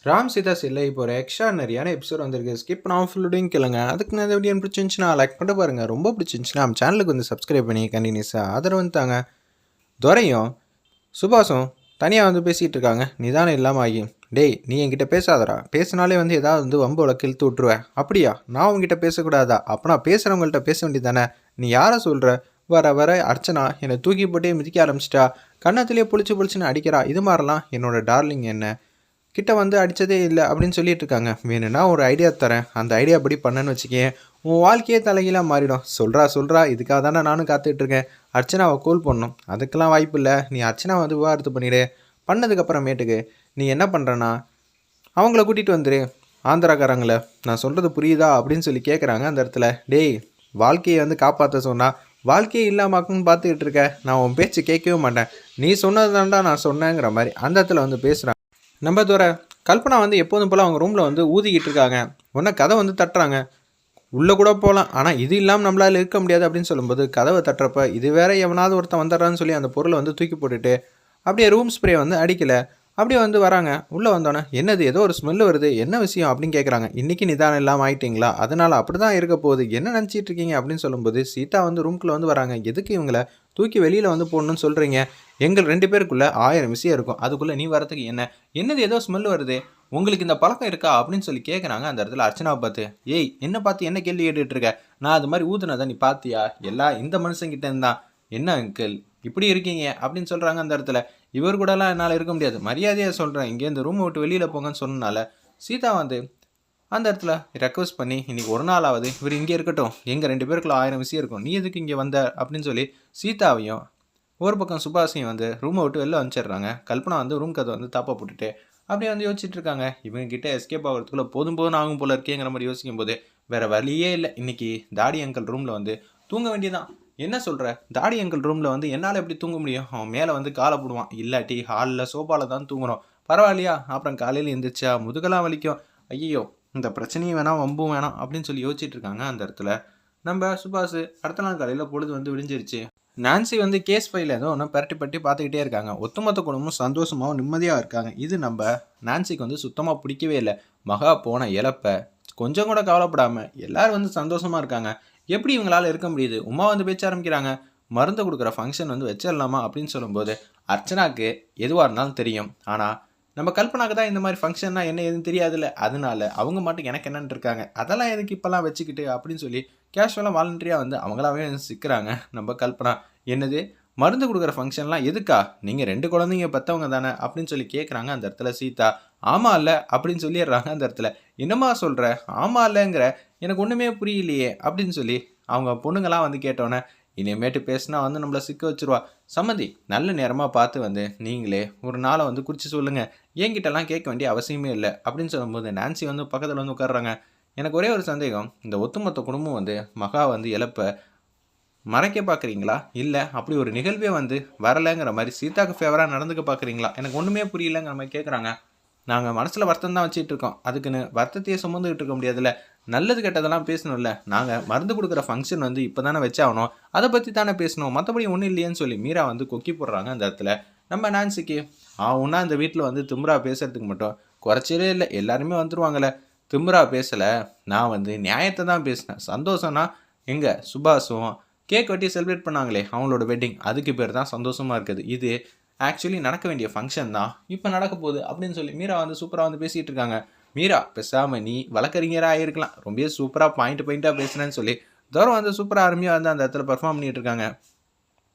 ராம் சீதா இல்லை இப்போ ஒரு எக்ஸ்ட்ரானரியான எபிசோட் வந்திருக்கு. ஸ்கிப் பண்ணாமல் ஃபுல்லுடையும் கேளுங்க. அதுக்கு நான் வீடியோ பிடிச்சிருந்துச்சுன்னா லைக் பண்ணிட்டு பாருங்கள். ரொம்ப பிடிச்சிருந்துச்சுன்னா நம்ம சேனலுக்கு வந்து சப்ஸ்கிரைப் பண்ணி கண்டினியூஸாக ஆதரவு வந்துட்டாங்க. துரையும் சுபாஷும் தனியாக வந்து பேசிகிட்டு இருக்காங்க. நிதானம் இல்லாமல் ஆகி, டேய் நீ என்கிட்ட பேசாதடா, பேசினாலே வந்து ஏதாவது வந்து வம்பு வழக்கு இழுத்து விட்ருவேன். அப்படியா, நான் உங்ககிட்ட பேசக்கூடாதா? அப்போ நான் பேசுகிறவங்கள்ட்ட பேச வேண்டியது தானே? நீ யாரை சொல்கிற? வர வர அர்ச்சனா என்னை தூக்கி போட்டே மிதிக்க ஆரம்பிச்சிட்டா, கன்னத்துலேயே புளிச்சுன்னு அடிக்கிறா. இது மாதிரிலாம் என்னோட டார்லிங் என்ன கிட்ட வந்து அடித்ததே இல்லை அப்படின்னு சொல்லிட்டு இருக்காங்க. வேணும்னா ஒரு ஐடியா தரேன், அந்த ஐடியா படி பண்ணேன்னு வச்சுக்கேன், உன் வாழ்க்கையே தலைகீழாக மாறிடும். சொல்கிறா இதுக்காக தானே நானும் காத்துட்ருக்கேன். அர்ச்சனாவை கூல் பண்ணணும். அதுக்கெல்லாம் வாய்ப்பு இல்லை. நீ அர்ச்சனா வந்து விவாகரத்து பண்ணிவிடு. பண்ணதுக்கப்புறமேட்டுக்கு நீ என்ன பண்ணுறனா அவங்கள கூட்டிகிட்டு வந்துடு, ஆந்திராக்காரங்கள. நான் சொல்கிறது புரியுதா அப்படின்னு சொல்லி கேட்குறாங்க. அந்த இடத்துல டேய் வாழ்க்கையை வந்து காப்பாற்ற சொன்னால் வாழ்க்கையே இல்லாமக்குன்னு பார்த்துக்கிட்டு இருக்க. நான் உன் பேச்சு கேட்கவே மாட்டேன். நீ சொன்னது தான்டா நான் சொன்னேங்கிற மாதிரி அந்த இடத்துல வந்து பேசுகிறேன். நம்ம தவிர கல்பனா வந்து எப்போதும் போல் அவங்க ரூமில் வந்து ஊதிக்கிட்டு இருக்காங்க. உடனே கதை வந்து தட்டுறாங்க. உள்ளே கூட போகலாம், ஆனால் இது இல்லாமல் நம்மளால் இருக்க முடியாது அப்படின்னு சொல்லும்போது கதவை தட்டுறப்ப இது வேற எவனாவது ஒருத்தன் வந்துடுறான்னு சொல்லி அந்த பொருளை வந்து தூக்கி போட்டுட்டு அப்படியே ரூம் ஸ்ப்ரே வந்து அடிக்கலை. அப்படியே வந்து வராங்க. உள்ளே வந்தோன்னே என்னது ஏதோ ஒரு ஸ்மெல் வருது, என்ன விஷயம் அப்படின்னு கேட்குறாங்க. இன்றைக்கி நிதானம் இல்லாமல் ஆயிட்டிங்களா, அதனால் அப்படி தான் இருக்க போகுது, என்ன நினச்சிட்டு இருக்கீங்க அப்படின்னு சொல்லும்போது சீதா வந்து ரூம்குள்ளே வந்து வராங்க. எதுக்கு இவங்களை தூக்கி வெளியில் வந்து போடணும்னு சொல்கிறீங்க? எங்கள் 2 பேருக்குள்ளே 1000 விஷயம் இருக்கும், அதுக்குள்ளே நீ வரத்துக்கு என்னது ஏதோ ஸ்மெல் வருது, உங்களுக்கு இந்த பழக்கம் இருக்கா அப்படின்னு சொல்லி கேட்குறாங்க. அந்த இடத்துல அர்ச்சனாவை பார்த்து, ஏய் என்ன பார்த்து என்ன கேள்வி கேட்டுட்டு இருக்க? நான் அது மாதிரி ஊதுனதை நீ பார்த்தியா? எல்லாம் இந்த மனுஷங்கிட்ட இருந்தான். என்ன அங்கிள் இப்படி இருக்கீங்க அப்படின்னு சொல்கிறாங்க. அந்த இடத்துல இவர் கூடலாம் என்னால் இருக்க முடியாது, மரியாதையாக சொல்கிறேன், இங்கே இந்த ரூமை விட்டு வெளியில் போங்கன்னு சொன்னனால சீதா வந்து அந்த இடத்துல ரெக்வஸ்ட் பண்ணி இன்றைக்கி ஒரு நாளாவது இவர் இங்கே இருக்கட்டும், எங்கள் 2 பேருக்குள்ள 1000 விஷயம் இருக்கும், நீ எதுக்கு இங்கே வந்த அப்படின்னு சொல்லி சீதாவையும் ஒரு பக்கம் சுபாஷையும் வந்து ரூமை விட்டு வெளில அனுப்பிச்சிடுறாங்க. கல்பனா வந்து ரூம் கதை வந்து தாப்பா போட்டுட்டு அப்படியே வந்து யோசிச்சுட்டு இருக்காங்க. இவங்க கிட்ட எஸ்கேப் ஆகிறதுக்குள்ளே போதும் ஆகும் போல இருக்கேங்கிற மாதிரி யோசிக்கும் போது வேறு வழியே இல்லை. இன்றைக்கி தாடி அங்கிள் ரூமில் வந்து தூங்க வேண்டியதான். என்ன சொல்கிற? தாடி அங்கிள் ரூமில் வந்து என்னால் எப்படி தூங்க முடியும்? அவன் மேலே வந்து காலை போடுவான், இல்லாட்டி ஹாலில் சோஃபாவில் தான் தூங்குறோம். பரவாயில்லையா? அப்புறம் காலையில் எழுந்திரிச்சா முதுகெல்லாம் வலிக்கும். ஐயோ இந்த பிரச்சனையும் வேணாம் வம்பும் வேணாம் அப்படின்னு சொல்லி யோசிச்சுட்டு இருக்காங்க. அந்த இடத்துல நம்ம சுபாஷ் அடுத்த நாள் காலையில் பொழுது வந்து விடிஞ்சிருச்சு. நான்சி வந்து கேஸ் ஃபைல் ஏதோ ஒன்று பரட்டி பார்த்துக்கிட்டே இருக்காங்க. ஒட்டுமொத்த குடும்பமும் சந்தோஷமாகவும் நிம்மதியாக இருக்காங்க. இது நம்ம நான்சிக்கு வந்து சுத்தமாக பிடிக்கவே இல்லை. மகா போன இழப்பை கொஞ்சம் கூட கவலைப்படாமல் எல்லோரும் வந்து சந்தோஷமாக இருக்காங்க. எப்படி இவங்களால் இருக்க முடியுது? உமா வந்து பேச்ச ஆரம்பிக்கிறாங்க. மருந்து கொடுக்குற ஃபங்க்ஷன் வந்து வச்சிடலாமா அப்படின்னு சொல்லும்போது அர்ச்சனாக்கு எதுவாக இருந்தாலும் தெரியும், ஆனால் நம்ம கல்பனாக்கு தான் இந்த மாதிரி ஃபங்க்ஷன்னா என்ன எதுவும் தெரியாதுல்ல, அதனால அவங்க மட்டும் எனக்கு என்னன்னு இருக்காங்க, அதெல்லாம் எதுக்கு இப்போல்லாம் வச்சுக்கிட்டு அப்படின்னு சொல்லி கேஷுவலாக வாலண்டரியாக வந்து அவங்களாவே சிக்கிறாங்க. நம்ம கல்பனா என்னது மருந்து கொடுக்குற ஃபங்க்ஷன்லாம் எதுக்கா? நீங்கள் 2 குழந்தைங்க பெற்றவங்க தானே அப்படின்னு சொல்லி கேட்குறாங்க. அந்த இடத்துல சீதா ஆமாம் இல்லை அப்படின்னு சொல்லிடுறாங்க. அந்த இடத்துல என்னம்மா சொல்கிற? ஆமாம் இல்லைங்கிற, எனக்கு ஒன்றுமே புரியலையே அப்படின்னு சொல்லி அவங்க பொண்ணுங்களாம் வந்து கேட்டோன்னே இனிமேட்டு பேசினா வந்து நம்மளை சிக்க வச்சுருவா. சம்மந்தி நல்ல நேரமாக பார்த்து வந்து நீங்களே ஒரு நாளை வந்து குறித்து சொல்லுங்கள், என்கிட்டலாம் கேட்க வேண்டிய அவசியமே இல்லை அப்படின்னு சொல்லும்போது நான்சி வந்து பக்கத்தில் வந்து உட்காடுறாங்க. எனக்கு ஒரே ஒரு சந்தேகம், இந்த ஒட்டுமொத்த குடும்பம் வந்து மகா வந்து இழப்பை மறைக்க பார்க்குறீங்களா, இல்லை அப்படி ஒரு நிகழ்வே வந்து வரலைங்கிற மாதிரி சீதாக்கு ஃபேவராக நடந்துக்க பார்க்குறீங்களா? எனக்கு ஒன்றுமே புரியலைங்கிற மாதிரி கேட்குறாங்க. நாங்கள் மனசில் வருத்தம் தான் வச்சுட்டு இருக்கோம், அதுக்குன்னு வருத்தத்தையே சுமந்துக்கிட்டு இருக்க முடியாதுல்ல, நல்லது கெட்டதெல்லாம் பேசணும்ல. நாங்கள் மருந்து கொடுக்குற ஃபங்க்ஷன் வந்து இப்போ தானே வச்சாகணும், அதை பற்றி தானே பேசணும், மற்றபடி ஒன்றும் இல்லையேன்னு சொல்லி மீரா வந்து கொக்கி போடுறாங்க. அந்த இடத்துல நம்ம நான்சிக்கு ஒன்றா இந்த வீட்டில் வந்து திமுறா பேசுறதுக்கு மட்டும் குறைச்சலே இல்லை, எல்லாருமே வந்துடுவாங்களே. திமுறா பேசலை, நான் வந்து நியாயத்தை தான் பேசினேன். சந்தோஷம்னா எங்கே சுபாஷும் கேக் வெட்டி செலிப்ரேட் பண்ணாங்களே அவங்களோட வெட்டிங், அதுக்கு பேர் தான் சந்தோஷமாக இருக்குது. இது ஆக்சுவலி நடக்க வேண்டிய ஃபங்க்ஷன் தான் இப்போ நடக்க போகுது அப்படின்னு சொல்லி மீரா வந்து சூப்பராக வந்து பேசிகிட்டு இருக்காங்க. மீரா பேசாமல் நீ வழக்கறிஞராக ஆகிருக்கலாம், ரொம்ப சூப்பராக பாயிண்ட்டாக பேசுனேன்னு சொல்லி தூரம் வந்து சூப்பராக அருமையாக வந்து அந்த இடத்துல பர்ஃபார்ம் பண்ணிகிட்டு இருக்காங்க.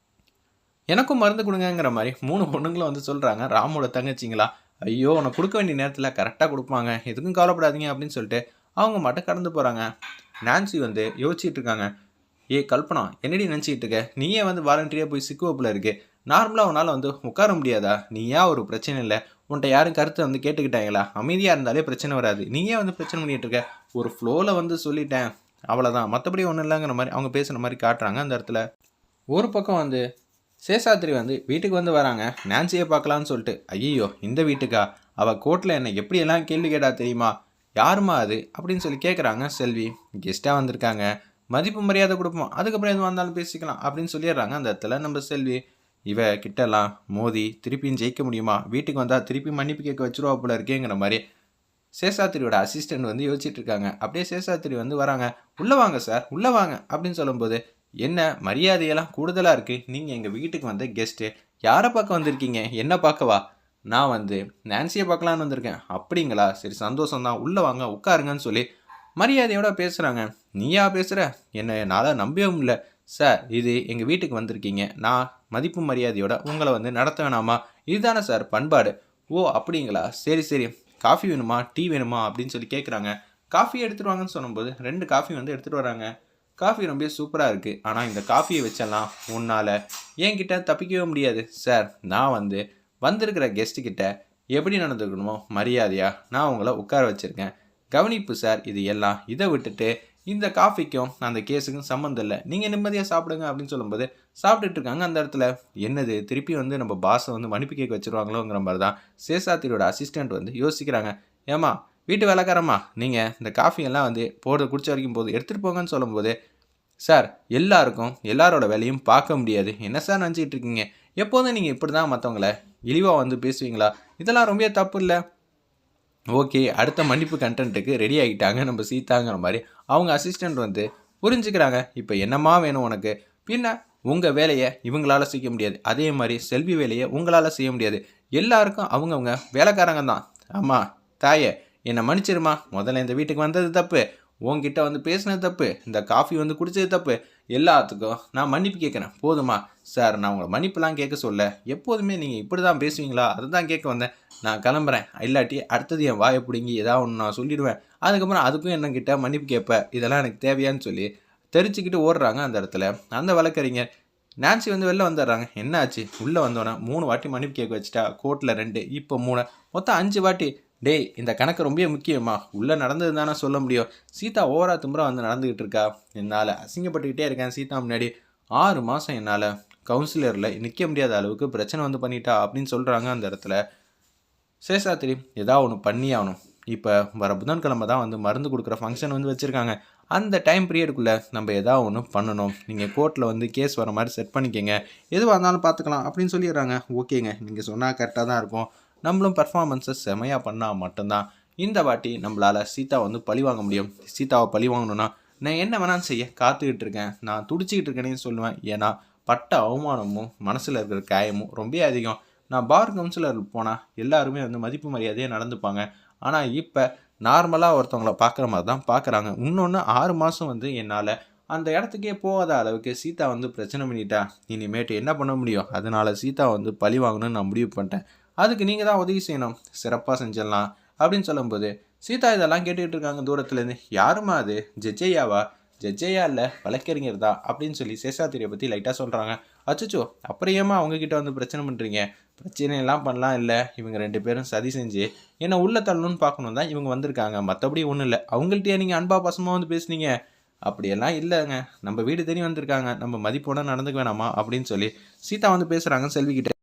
எனக்கும் மருந்து கொடுங்கங்கிற மாதிரி 3 பொண்ணுங்களும் வந்து சொல்கிறாங்க. ராமோட தங்கச்சிங்களா, ஐயோ உன்னை கொடுக்க வேண்டிய நேரத்தில் கரெக்டாக கொடுப்பாங்க, எதுக்கும் கவலைப்படாதீங்க அப்படின்னு சொல்லிட்டு அவங்க மட்டும் கடந்து போகிறாங்க. நான்சி வந்து யோசிச்சுட்டு இருக்காங்க. கல்பனா என்னடி நினச்சிக்கிட்டு இருக்க? நீயே வந்து வாலண்டரியாக போய் சிக்குவப்பில் இருக்கு, நார்மலாக உன்னால் வந்து உட்கார முடியாதா? நீ ஏன் ஒரு பிரச்சனை இல்லை, உன்ட்ட யாரும் கருத்தை வந்து கேட்டுக்கிட்டாங்களா? அமைதியாக இருந்தாலே பிரச்சனை வராது, நீயே வந்து பிரச்சனை பண்ணிகிட்டு இருக்க. ஒரு ஃப்ளோவில் வந்து சொல்லிட்டேன் அவ்வளோதான், மற்றபடி ஒன்றும் இல்லைங்கிற மாதிரி அவங்க பேசுகிற மாதிரி காட்டுறாங்க. அந்த இடத்துல ஒரு பக்கம் வந்து சேஷாத்ரி வந்து வீட்டுக்கு வந்து வராங்க. நான்சியை பார்க்கலான்னு சொல்லிட்டு. ஐயோ இந்த வீட்டுக்கா? அவள் கோர்ட்டில் என்னை எப்படியெல்லாம் கேள்வி கேட்டா தெரியுமா? யாருமா அது அப்படின்னு சொல்லி கேட்குறாங்க. செல்வி கெஸ்ட்டாக வந்திருக்காங்க, மதிப்பு மரியாதை கொடுப்போம், அதுக்கப்புறம் எதுவும் வந்தாலும் பேசிக்கலாம் அப்படின்னு சொல்லிடுறாங்க. அந்த இடத்துல நம்ம செல்வி இவ கிட்டலாம் மோதி திருப்பியும் ஜெயிக்க முடியுமா? வீட்டுக்கு வந்தால் திருப்பி மன்னிப்பு கேட்க வச்சுருவா போல இருக்கேங்கிற மாதிரி சேஷாத்திரியோட அசிஸ்டன்ட் வந்து யோசிச்சுட்டு இருக்காங்க. அப்படியே சேஷாத்திரி வந்து வராங்க. உள்ளே வாங்க சார், உள்ளே வாங்க அப்படின்னு சொல்லும்போது, என்ன மரியாதையெல்லாம் கூடுதலாக இருக்குது, நீங்கள் எங்கள் வீட்டுக்கு வந்த கெஸ்ட்டு, யாரை பார்க்க வந்திருக்கீங்க, என்ன பார்க்கவா? நான் வந்து நான்சியை பார்க்கலான்னு வந்திருக்கேன். அப்படிங்களா, சரி சந்தோஷம்தான், உள்ளே வாங்க உட்காருங்கன்னு சொல்லி மரியாதையோட பேசுகிறாங்க. நீயா பேசுகிற, என்ன என்னால் நம்பவும் இல்லை சார், இது எங்கள் வீட்டுக்கு வந்திருக்கீங்க, நான் மதிப்பு மரியாதையோட உங்களை வந்து நடத்த வேணாமா, இதுதானே சார் பண்பாடு. ஓ அப்படிங்களா, சரி சரி, காஃபி வேணுமா டீ வேணுமா அப்படின்னு சொல்லி கேட்குறாங்க. காஃபி எடுத்துகிட்டு வாங்கன்னு சொல்லும்போது 2 காஃபி வந்து எடுத்துகிட்டு வராங்க. காஃபி ரொம்ப சூப்பராக இருக்குது, ஆனால் இந்த காஃபியை வச்செல்லாம் உன்னால் என்கிட்ட தப்பிக்கவே முடியாது சார். நான் வந்து வந்திருக்கிற கெஸ்ட்டுக்கிட்ட எப்படி நடந்துக்கணுமோ மரியாதையாக நான் உங்களை உட்கார வச்சுருக்கேன், கவனிப்பு சார் இது எல்லாம். இதை விட்டுட்டு இந்த காஃபிக்கும் அந்த கேஸுக்கும் சம்மந்தம் இல்லை, நீங்கள் நிம்மதியாக சாப்பிடுங்க அப்படின்னு சொல்லும்போது சாப்பிட்டுட்டு இருக்காங்க. அந்த இடத்துல என்னது திருப்பி வந்து நம்ம பாஸை வந்து மன்னிப்பு கேட்க வச்சுருவாங்களோங்கிற மாதிரி தான் சேஷாத்திரியோட அசிஸ்டண்ட் வந்து யோசிக்கிறாங்க. ஏமா வீட்டு வேலைக்காரம்மா, நீங்கள் இந்த காஃபியெல்லாம் வந்து குடிச்ச வரைக்கும் போது எடுத்துகிட்டு போங்கன்னு சொல்லும்போது, சார் எல்லாருக்கும் எல்லாரோட வேலையும் பார்க்க முடியாது, என்ன சார் நினச்சிக்கிட்டு இருக்கீங்க, எப்போதும் நீங்கள் இப்படி தான் மற்றவங்கள இழிவாக வந்து பேசுவீங்களா, இதெல்லாம் ரொம்ப தப்பு இல்லை. ஓகே, அடுத்த மன்னிப்பு கண்டென்ட்டுக்கு ரெடி ஆகிட்டாங்க நம்ம சீதாங்கிற மாதிரி அவங்க அசிஸ்டண்ட் வந்து புரிஞ்சுக்கிறாங்க. இப்போ என்னம்மா வேணும் உனக்கு, பின்ன உங்கள் வேலையை இவங்களால் செய்ய முடியாது, அதே மாதிரி செல்வி வேலையை உங்களால் செய்ய முடியாது, எல்லாருக்கும் அவங்கவுங்க வேலைக்காரங்க தான். ஆமாம் தாயே, என்னை மன்னிச்சிருமா, முதல்ல இந்த வீட்டுக்கு வந்தது தப்பு, உங்ககிட்ட வந்து பேசினது தப்பு, இந்த காஃபி வந்து குடித்தது தப்பு, எல்லாத்துக்கும் நான் மன்னிப்பு கேட்குறேன் போதுமா. சார் நான் உங்களை மன்னிப்புலாம் கேட்க சொல்ல, எப்போதுமே நீங்கள் இப்படி தான் பேசுவீங்களா, அதை தான் கேட்க வந்தேன், நான் கிளம்புறேன், இல்லாட்டி அடுத்தது என் வாயை பிடுங்கி ஏதாவது ஒன்று நான் சொல்லிடுவேன், அதுக்கப்புறம் அதுக்கும் என்னக்கிட்ட மன்னிப்பு கேட்பேன், இதெல்லாம் எனக்கு தேவையான்னு சொல்லி தெரிச்சுக்கிட்டு ஓடுறாங்க. அந்த இடத்துல அந்த வழக்கறிஞர் நான்சி வந்து வெளில வந்துடுறாங்க. என்ன ஆச்சு, உள்ளே வந்தோன்னே 3 வாட்டி மன்னிப்பு கேட்க வச்சுட்டா, கோர்ட்டில் 2, இப்போ 3, மொத்தம் 5 வாட்டி. டேய் இந்த கணக்கு ரொம்ப முக்கியமா, உள்ளே நடந்தது தானே சொல்ல முடியும், சீதா ஓவரா திமுறா வந்து நடந்துக்கிட்டு இருக்கா, என்னால் அசிங்கப்பட்டுக்கிட்டே இருக்கேன் சீதா முன்னாடி, 6 மாதம் என்னால் கவுன்சிலரில் நிற்க முடியாத அளவுக்கு பிரச்சனை வந்து பண்ணிட்டா அப்படின்னு சொல்கிறாங்க. அந்த இடத்துல சேஷாத்திரி ஏதாவது ஒன்று பண்ணி ஆகணும், இப்போ வர புதன்கிழமை தான் வந்து மருந்து கொடுக்குற ஃபங்க்ஷன் வந்து வச்சுருக்காங்க, அந்த டைம் பீரியடுக்குள்ளே நம்ம எதாவது ஒன்று பண்ணணும், நீங்கள் கோர்ட்டில் வந்து கேஸ் வர மாதிரி செட் பண்ணிக்கங்க, எதுவாக இருந்தாலும் பார்த்துக்கலாம் அப்படின்னு சொல்லிடுறாங்க. ஓகேங்க, நீங்கள் சொன்னால் கரெக்டாக தான் இருக்கும், நம்மளும் பர்ஃபார்மன்ஸை செமையாக பண்ணால் மட்டும்தான் இந்த வாட்டி நம்மளால் சீதா வந்து பழி வாங்க முடியும். சீதாவை பழி வாங்கணும்னா நான் என்ன வேணாலும் செய்ய காத்துக்கிட்டு இருக்கேன், நான் துடிச்சிக்கிட்டு இருக்கேன்னு சொல்லுவேன். ஏன்னா பட்ட அவமானமும் மனசில் இருக்கிற காயமும் ரொம்ப அதிகம். நான் பார் கவுன்சிலர் போனால் எல்லாருமே வந்து மதிப்பு மரியாதையாக நடந்துப்பாங்க, ஆனால் இப்போ நார்மலாக ஒருத்தவங்கள பார்க்குற மாதிரி தான் பார்க்குறாங்க. இன்னொன்று 6 மாதம் வந்து என்னால் அந்த இடத்துக்கே போகாத அளவுக்கு சீதா வந்து பிரச்சனை பண்ணிட்டா, இனிமேட்டு என்ன பண்ண முடியும், அதனால் சீதா வந்து பழி வாங்கணும்னு நான் முடிவு பண்ணிட்டேன், அதுக்கு நீங்கள் தான் உதவி செய்யணும், சிறப்பாக செஞ்சிடலாம் அப்படின்னு சொல்லும்போது சீதா இதெல்லாம் கேட்டுக்கிட்டு இருக்காங்க தூரத்துலேருந்து. யாருமா அது, ஜட்ஜையாவா, ஜட்ஜையா இல்லை வழக்கறிஞர் தான் அப்படின்னு சொல்லி சேஷாத்திரியை பற்றி லைட்டாக சொல்கிறாங்க. அச்சோ அப்புறம் ஏமா அவங்கக்கிட்ட வந்து பிரச்சனை பண்ணுறீங்க, பிரச்சனையெல்லாம் பண்ணலாம் இல்லை, இவங்க 2 பேரும் சதி செஞ்சு என்னை உள்ள தள்ளணும்னு பார்க்கணும் தான் இவங்க வந்திருக்காங்க, மற்றபடி ஒன்றும் இல்லை, அவங்கள்ட்டயே நீங்கள் அன்பா பசமாக வந்து பேசுனீங்க, அப்படியெல்லாம் இல்லைங்க, நம்ம வீடு தேடி வந்திருக்காங்க, நம்ம மதிப்போட நடந்துக்க வேணாமா அப்படின்னு சொல்லி சீதா வந்து பேசுகிறாங்க செல்விக்கிட்ட.